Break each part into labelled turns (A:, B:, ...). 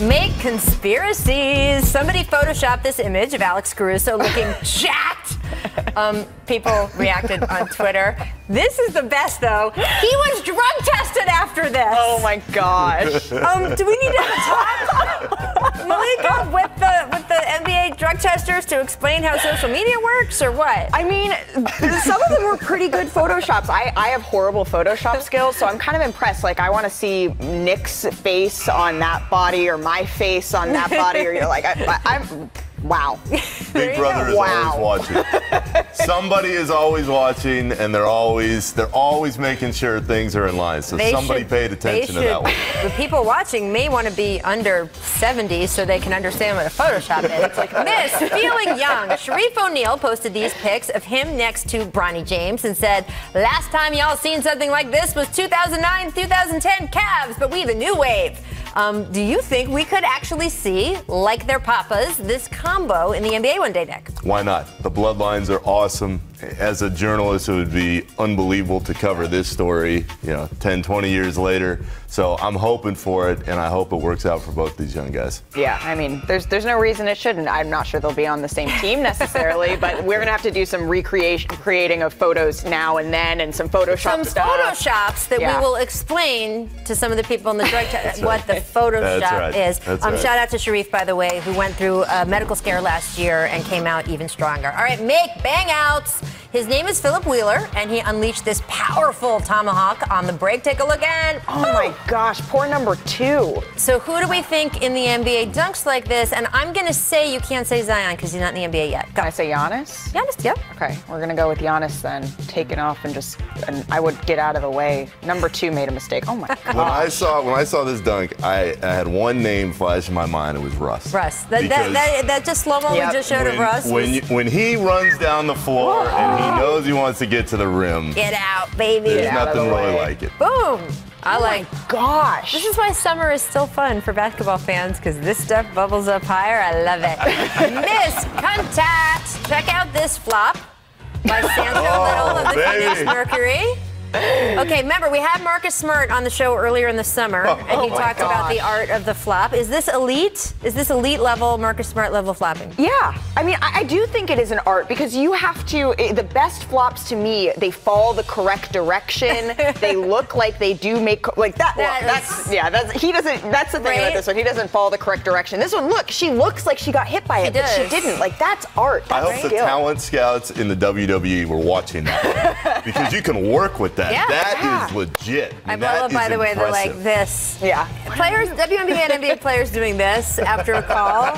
A: Make conspiracies. Somebody photoshopped this image of Alex Caruso looking jacked. People reacted on Twitter. This is the best, though. He was drug tested after this.
B: Oh, my gosh.
A: Do we need to have a talk, Malika, with the NBA drug testers to explain how social media works, or what?
B: I mean, some of them were pretty good Photoshops. I have horrible Photoshop skills, so I'm kind of impressed. Like, I want to see Nick's face on that body or my face on that body, or, you know, like, I'm... Wow.
C: Big Brother is always watching. Somebody is always watching, and they're always making sure things are in line. So somebody paid attention to that one.
A: The people watching may want to be under 70 so they can understand what a Photoshop is. It's like, Miss Feeling Young. Sharif O'Neal posted these pics of him next to Bronny James and said, last time y'all seen something like this was 2009, 2010 Cavs, but we the new wave. Do you think we could actually see, like their papas, this combo in the NBA one day, Nick?
C: Why not? The bloodlines are awesome. As a journalist, it would be unbelievable to cover this story, 10, 20 years later. So I'm hoping for it, and I hope it works out for both these young guys.
B: Yeah, I mean, there's no reason it shouldn't. I'm not sure they'll be on the same team necessarily, but we're going to have to do some creating of photos now and then, and some Photoshop stuff.
A: Photoshops that we will explain to some of the people in the drug test what the Photoshop is. Shout out to Sharif, by the way, who went through a medical scare last year and came out even stronger. All right, make bang outs. His name is Philip Wheeler, and he unleashed this powerful tomahawk on the break. Take a look at.
B: Oh my gosh, poor number 2.
A: So who do we think in the NBA dunks like this? And I'm going to say you can't say Zion because he's not in the NBA yet. Go.
B: Can I say Giannis?
A: Giannis, yep.
B: Okay, we're going to go with Giannis then. Take it off and I would get out of the way. Number 2 made a mistake. Oh my gosh.
C: When I saw this dunk, I had one name flash in my mind. It was Russ.
A: Russ. That just slow-mo we just showed of Russ.
C: When he runs down the floor and he knows he wants to get to the rim.
A: Get out, baby.
C: There's nothing really like it.
A: Boom.
B: Oh my gosh.
A: This is why summer is still fun for basketball fans, because this stuff bubbles up higher. I love it. Miss Contact. Check out this flop by Sandra Little of the Phoenix Mercury. Okay, remember, we had Marcus Smart on the show earlier in the summer, and he talked about the art of the flop. Is this elite? Is this elite level, Marcus Smart level flopping?
B: Yeah. I mean, I do think it is an art, because you have to, the best flops to me, they fall the correct direction. They look like they do make, like that. That's the thing about this one. He doesn't fall the correct direction. This one, look, she looks like she got hit by it, but she didn't. Like, that's art. That's
C: I hope the talent scouts in the WWE were watching that, because you can work with that. That is legit.
A: I love, by the way, they're like this.
B: Yeah.
A: Players, WNBA and NBA players doing this after a call.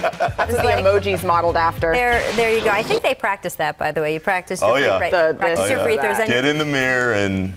B: This is the emojis modeled after.
A: There you go. I think they practice that, by the way. You practice your free throws.
C: Get in the mirror and...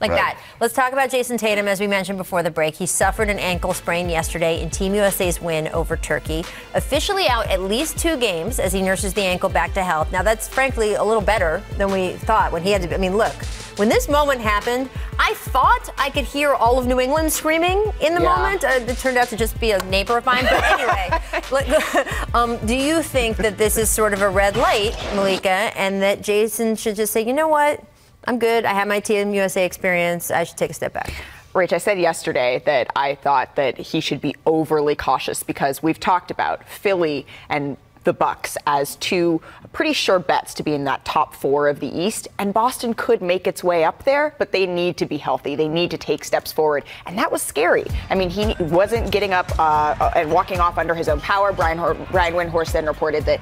A: Like that. Let's talk about Jason Tatum. As we mentioned before the break, he suffered an ankle sprain yesterday in Team USA's win over Turkey. Officially out at least 2 games as he nurses the ankle back to health. Now, that's frankly a little better than we thought when he had to. I mean, look, when this moment happened, I thought I could hear all of New England screaming in the moment. It turned out to just be a neighbor of mine. But anyway, do you think that this is sort of a red light, Malika, and that Jason should just say, you know what? I'm good. I have my Team USA experience. I should take a step back.
B: Rach, I said yesterday that I thought that he should be overly cautious, because we've talked about Philly and the Bucks as 2 pretty sure bets to be in that top 4 of the East, and Boston could make its way up there, but they need to be healthy. They need to take steps forward, and that was scary. I mean, he wasn't getting up and walking off under his own power. Brian Windhorst then reported that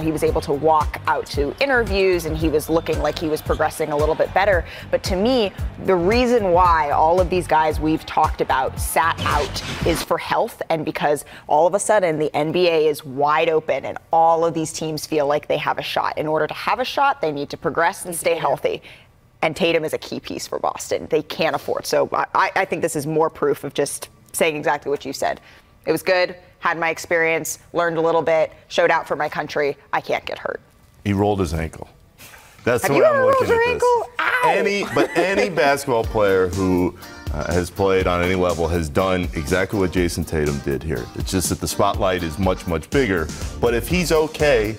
B: he was able to walk out to interviews, and he was looking like he was progressing a little bit better. But to me, the reason why all of these guys we've talked about sat out is for health, and because all of a sudden the NBA is wide open, and all of these teams feel like they have a shot. In order to have a shot, they need to progress and stay healthy. And Tatum is a key piece for Boston. They can't afford. So I think this is more proof of just saying exactly what you said. It was good, had my experience, learned a little bit, showed out for my country. I can't get hurt.
C: He rolled his ankle. That's
B: the
C: way I'm looking
B: your
C: at
B: ankle?
C: this.
B: Ow!
C: Any basketball player who has played on any level has done exactly what Jason Tatum did here. It's just that the spotlight is much, much bigger. But if he's okay,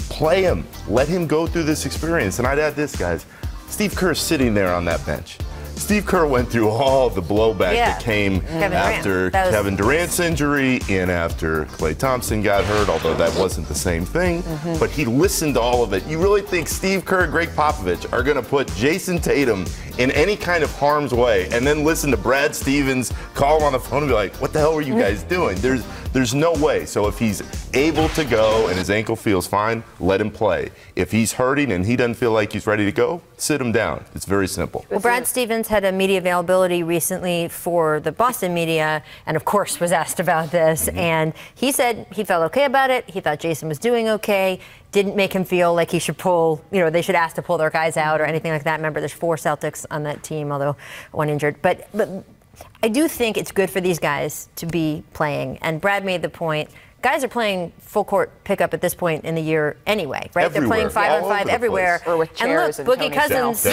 C: play him. Let him go through this experience. And I'd add this, guys. Steve Kerr's sitting there on that bench. Steve Kerr went through all the blowback
A: Yeah.
C: that came
A: Kevin
C: after
A: Durant. That was-
C: Kevin Durant's injury and after Klay Thompson got hurt, although that wasn't the same thing. But he listened to all of it. You really think Steve Kerr and Greg Popovich are going to put Jason Tatum in any kind of harm's way and then listen to Brad Stevens call him on the phone and be like, what the hell were you guys doing? There's no way. So if he's able to go and his ankle feels fine, let him play. If he's hurting and he doesn't feel like he's ready to go, sit him down. It's very simple.
A: Well, Brad Stevens had a media availability recently for the Boston media, and of course was asked about this. And he said he felt okay about it. He thought Jason was doing okay. Didn't make him feel like he should pull, they should ask to pull their guys out or anything like that. Remember, there's 4 Celtics on that team, although one injured. But I do think it's good for these guys to be playing. And Brad made the point. Guys are playing full court pickup at this point in the year anyway, right?
C: Everywhere.
A: They're playing 5-on-5 everywhere.
B: Or with chairs
A: and look,
B: and
A: Boogie
B: Tony
A: Cousins.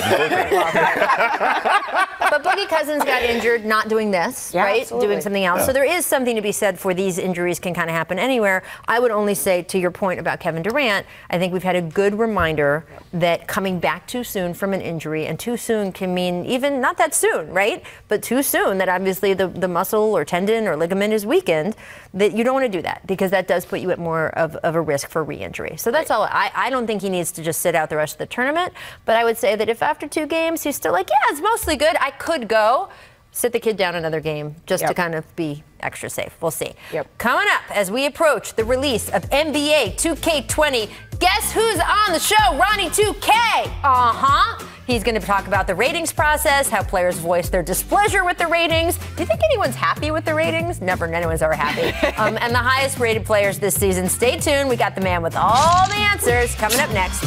A: But Boogie Cousins got injured not doing this,
B: Yeah,
A: right?
B: absolutely.
A: Doing something else.
C: Yeah.
A: So there is something to be said for these injuries can kind of happen anywhere. I would only say, to your point about Kevin Durant, I think we've had a good reminder that coming back too soon from an injury, and too soon can mean even not that soon, right? But too soon that obviously the muscle or tendon or ligament is weakened, that you don't want to do that because that does put you at more of a risk for re-injury. So that's all. I don't think he needs to just sit out the rest of the tournament, but I would say that if after 2 games he's still like, yeah, it's mostly good, I could go, sit the kid down another game just to kind of be extra safe. We'll see. Coming up as we approach the release of NBA 2K20, guess who's on the show? Ronnie 2K. He's going to talk about the ratings process, how players voice their displeasure with the ratings. Do you think anyone's happy with the ratings? Never, anyone's ever happy. And the highest rated players this season. Stay tuned. We got the man with all the answers coming up next.